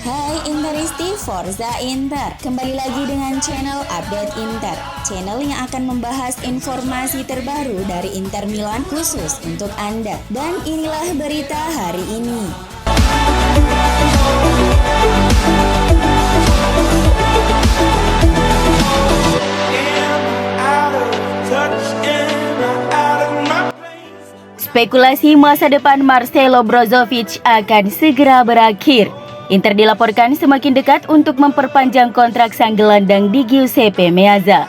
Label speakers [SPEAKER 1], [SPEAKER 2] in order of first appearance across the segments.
[SPEAKER 1] Hai Interisti, Forza Inter. Kembali lagi dengan channel Update Inter, channel yang akan membahas informasi terbaru dari Inter Milan khusus untuk Anda. Dan inilah berita hari ini. Spekulasi masa depan Marcelo Brozovic akan segera berakhir. Inter dilaporkan semakin dekat untuk memperpanjang kontrak sang gelandang di Giuseppe Meazza.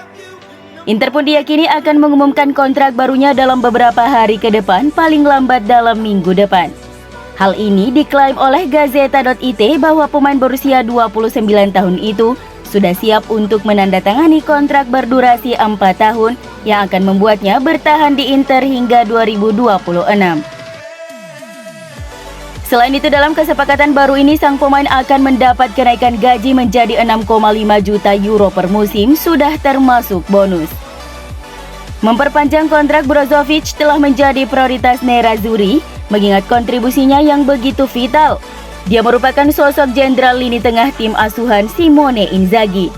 [SPEAKER 1] Inter pun diyakini akan mengumumkan kontrak barunya dalam beberapa hari ke depan, paling lambat dalam minggu depan. Hal ini diklaim oleh Gazeta.it bahwa pemain berusia 29 tahun itu sudah siap untuk menandatangani kontrak berdurasi 4 tahun yang akan membuatnya bertahan di Inter hingga 2026. Selain itu, dalam kesepakatan baru ini, sang pemain akan mendapat kenaikan gaji menjadi 6,5 juta euro per musim, sudah termasuk bonus. Memperpanjang kontrak Brozovic telah menjadi prioritas Nerazzurri, mengingat kontribusinya yang begitu vital. Dia merupakan sosok jenderal lini tengah tim asuhan Simone Inzaghi.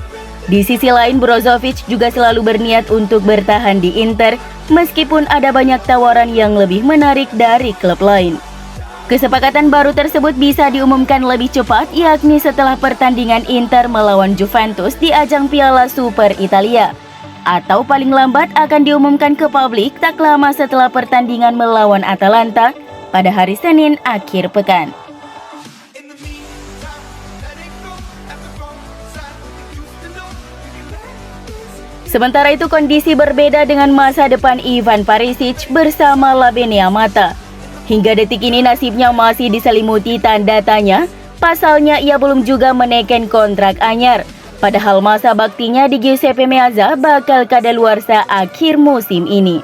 [SPEAKER 1] Di sisi lain, Brozovic juga selalu berniat untuk bertahan di Inter, meskipun ada banyak tawaran yang lebih menarik dari klub lain. Kesepakatan baru tersebut bisa diumumkan lebih cepat, yakni setelah pertandingan Inter melawan Juventus di ajang Piala Super Italia. Atau paling lambat akan diumumkan ke publik tak lama setelah pertandingan melawan Atalanta pada hari Senin akhir pekan. Sementara itu, kondisi berbeda dengan masa depan Ivan Perisic bersama Labenia Mata. Hingga detik ini nasibnya masih diselimuti tanda tanya, pasalnya ia belum juga menaikkan kontrak anyar. Padahal masa baktinya di Giuseppe Meazza bakal kadaluarsa akhir musim ini.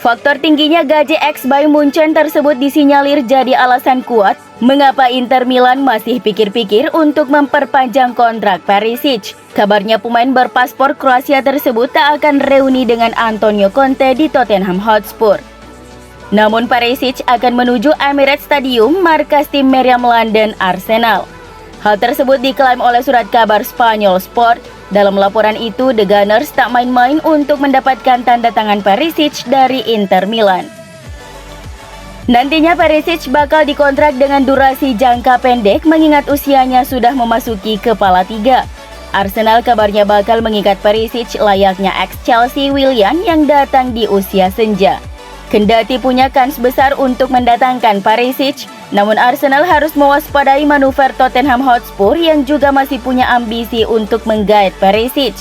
[SPEAKER 1] Faktor tingginya gaji ex Bayern Munchen tersebut disinyalir jadi alasan kuat mengapa Inter Milan masih pikir-pikir untuk memperpanjang kontrak Perisic. Kabarnya pemain berpaspor Kroasia tersebut tak akan reuni dengan Antonio Conte di Tottenham Hotspur. Namun Perisic akan menuju Emirates Stadium, markas tim Meriam London Arsenal. Hal tersebut diklaim oleh surat kabar Spanyol Sport. Dalam laporan itu, The Gunners tak main-main untuk mendapatkan tanda tangan Perisic dari Inter Milan. Nantinya Perisic bakal dikontrak dengan durasi jangka pendek mengingat usianya sudah memasuki kepala 3. Arsenal kabarnya bakal mengikat Perisic layaknya ex-Chelsea Willian yang datang di usia senja. Kendati punya kans besar untuk mendatangkan Perisic, namun Arsenal harus mewaspadai manuver Tottenham Hotspur yang juga masih punya ambisi untuk menggait Perisic.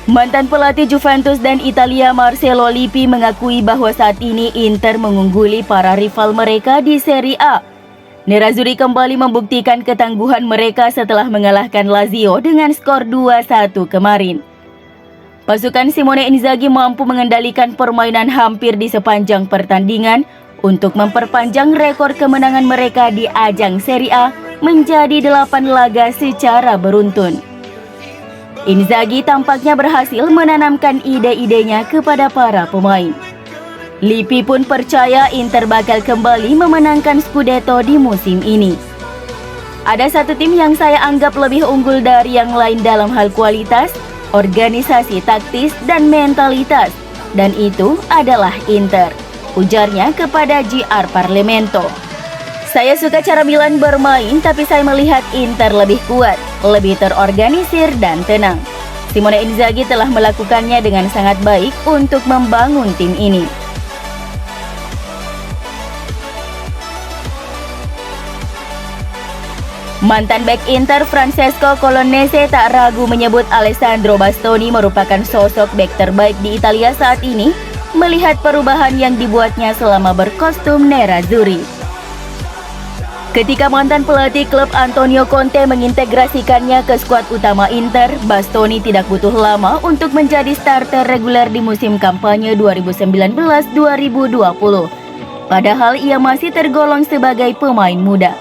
[SPEAKER 1] Mantan pelatih Juventus dan Italia Marcelo Lippi mengakui bahwa saat ini Inter mengungguli para rival mereka di Serie A. Nerazzurri kembali membuktikan ketangguhan mereka setelah mengalahkan Lazio dengan skor 2-1 kemarin. Pasukan Simone Inzaghi mampu mengendalikan permainan hampir di sepanjang pertandingan untuk memperpanjang rekor kemenangan mereka di ajang Serie A menjadi 8 laga secara beruntun. Inzaghi tampaknya berhasil menanamkan ide-idenya kepada para pemain. Lippi pun percaya Inter bakal kembali memenangkan Scudetto di musim ini. Ada satu tim yang saya anggap lebih unggul dari yang lain dalam hal kualitas, organisasi taktis, dan mentalitas. Dan itu adalah Inter, ujarnya kepada GR Parlamento. Saya suka cara Milan bermain, tapi saya melihat Inter lebih kuat, lebih terorganisir dan tenang. Simone Inzaghi telah melakukannya dengan sangat baik untuk membangun tim ini. Mantan bek Inter Francesco Colonnese tak ragu menyebut Alessandro Bastoni merupakan sosok bek terbaik di Italia saat ini, melihat perubahan yang dibuatnya selama berkostum Nerazzurri. Ketika mantan pelatih klub Antonio Conte mengintegrasikannya ke skuad utama Inter, Bastoni tidak butuh lama untuk menjadi starter reguler di musim kampanye 2019-2020. Padahal ia masih tergolong sebagai pemain muda.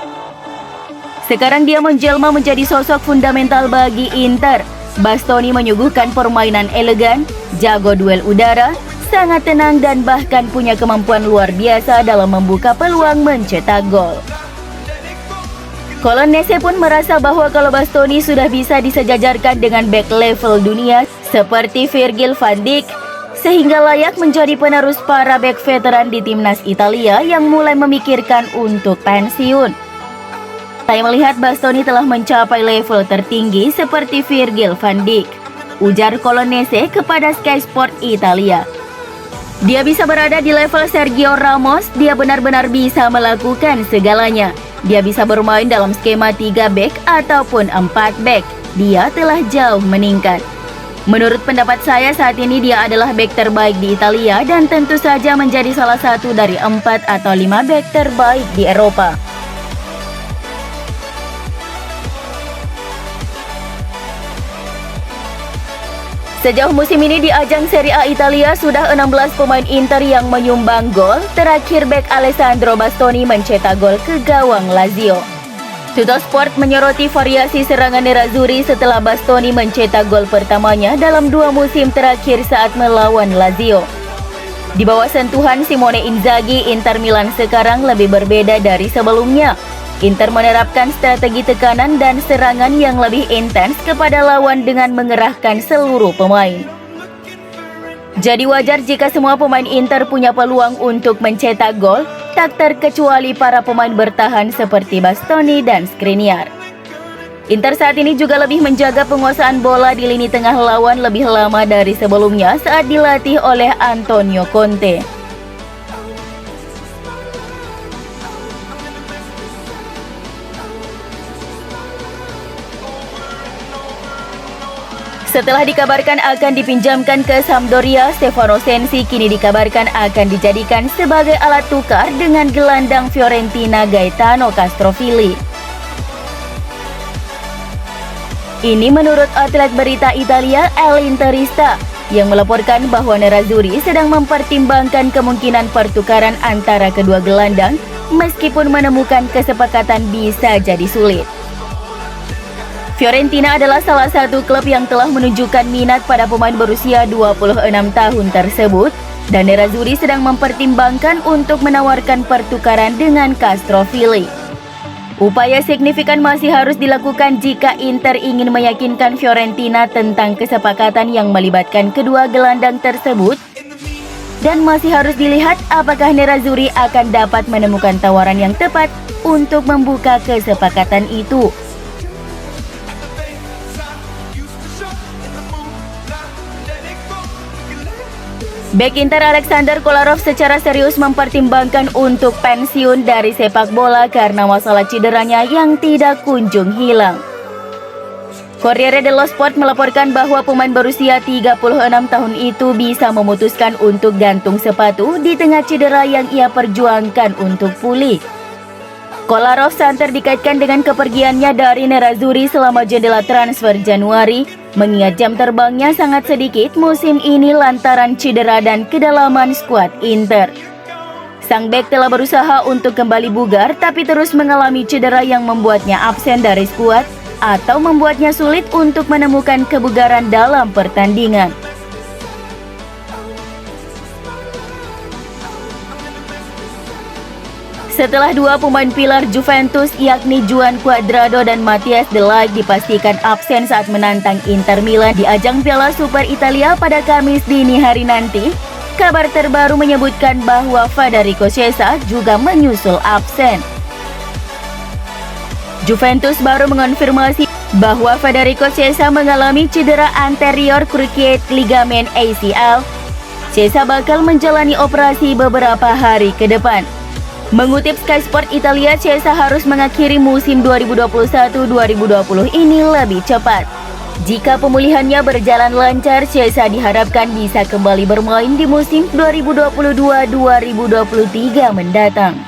[SPEAKER 1] Sekarang dia menjelma menjadi sosok fundamental bagi Inter. Bastoni menyuguhkan permainan elegan, jago duel udara, sangat tenang dan bahkan punya kemampuan luar biasa dalam membuka peluang mencetak gol. Colonnese pun merasa bahwa kalau Bastoni sudah bisa disejajarkan dengan bek level dunia seperti Virgil van Dijk, sehingga layak menjadi penerus para bek veteran di timnas Italia yang mulai memikirkan untuk pensiun. Saya melihat Bastoni telah mencapai level tertinggi seperti Virgil van Dijk, ujar Colonnese kepada Sky Sport Italia. Dia bisa berada di level Sergio Ramos, dia benar-benar bisa melakukan segalanya. Dia bisa bermain dalam skema 3 back ataupun 4 back. Dia telah jauh meningkat. Menurut pendapat saya saat ini dia adalah back terbaik di Italia dan tentu saja menjadi salah satu dari 4 atau 5 back terbaik di Eropa. Sejauh musim ini di ajang Serie A Italia sudah 16 pemain Inter yang menyumbang gol. Terakhir bek Alessandro Bastoni mencetak gol ke gawang Lazio. Tuttosport menyoroti variasi serangan Nerazzurri setelah Bastoni mencetak gol pertamanya dalam 2 musim terakhir saat melawan Lazio. Di bawah sentuhan Simone Inzaghi, Inter Milan sekarang lebih berbeda dari sebelumnya. Inter menerapkan strategi tekanan dan serangan yang lebih intens kepada lawan dengan mengerahkan seluruh pemain. Jadi wajar jika semua pemain Inter punya peluang untuk mencetak gol, tak terkecuali para pemain bertahan seperti Bastoni dan Skriniar. Inter saat ini juga lebih menjaga penguasaan bola di lini tengah lawan lebih lama dari sebelumnya saat dilatih oleh Antonio Conte. Setelah dikabarkan akan dipinjamkan ke Sampdoria, Stefano Sensi kini dikabarkan akan dijadikan sebagai alat tukar dengan gelandang Fiorentina Gaetano Castrovilli. Ini menurut outlet berita Italia El Interista yang melaporkan bahwa Nerazzurri sedang mempertimbangkan kemungkinan pertukaran antara kedua gelandang meskipun menemukan kesepakatan bisa jadi sulit. Fiorentina adalah salah satu klub yang telah menunjukkan minat pada pemain berusia 26 tahun tersebut dan Nerazzurri sedang mempertimbangkan untuk menawarkan pertukaran dengan Castrovilli. Upaya signifikan masih harus dilakukan jika Inter ingin meyakinkan Fiorentina tentang kesepakatan yang melibatkan kedua gelandang tersebut dan masih harus dilihat apakah Nerazzurri akan dapat menemukan tawaran yang tepat untuk membuka kesepakatan itu. Bek Inter Alexander Kolarov secara serius mempertimbangkan untuk pensiun dari sepak bola karena masalah cederanya yang tidak kunjung hilang. Corriere dello Sport melaporkan bahwa pemain berusia 36 tahun itu bisa memutuskan untuk gantung sepatu di tengah cedera yang ia perjuangkan untuk pulih. Kolarov santer dikaitkan dengan kepergiannya dari Nerazzurri selama jendela transfer Januari, mengingat jam terbangnya sangat sedikit musim ini lantaran cedera dan kedalaman skuad Inter. Sang bek telah berusaha untuk kembali bugar tapi terus mengalami cedera yang membuatnya absen dari skuad atau membuatnya sulit untuk menemukan kebugaran dalam pertandingan. Setelah 2 pemain pilar Juventus yakni Juan Cuadrado dan Mathias de Ligt dipastikan absen saat menantang Inter Milan di ajang Piala Super Italia pada Kamis dini hari nanti, kabar terbaru menyebutkan bahwa Federico Chiesa juga menyusul absen. Juventus baru mengonfirmasi bahwa Federico Chiesa mengalami cedera anterior cruciate ligamen ACL. Chiesa bakal menjalani operasi beberapa hari ke depan. Mengutip Sky Sport Italia, Chiesa harus mengakhiri musim 2021-2020 ini lebih cepat. Jika pemulihannya berjalan lancar, Chiesa diharapkan bisa kembali bermain di musim 2022-2023 mendatang.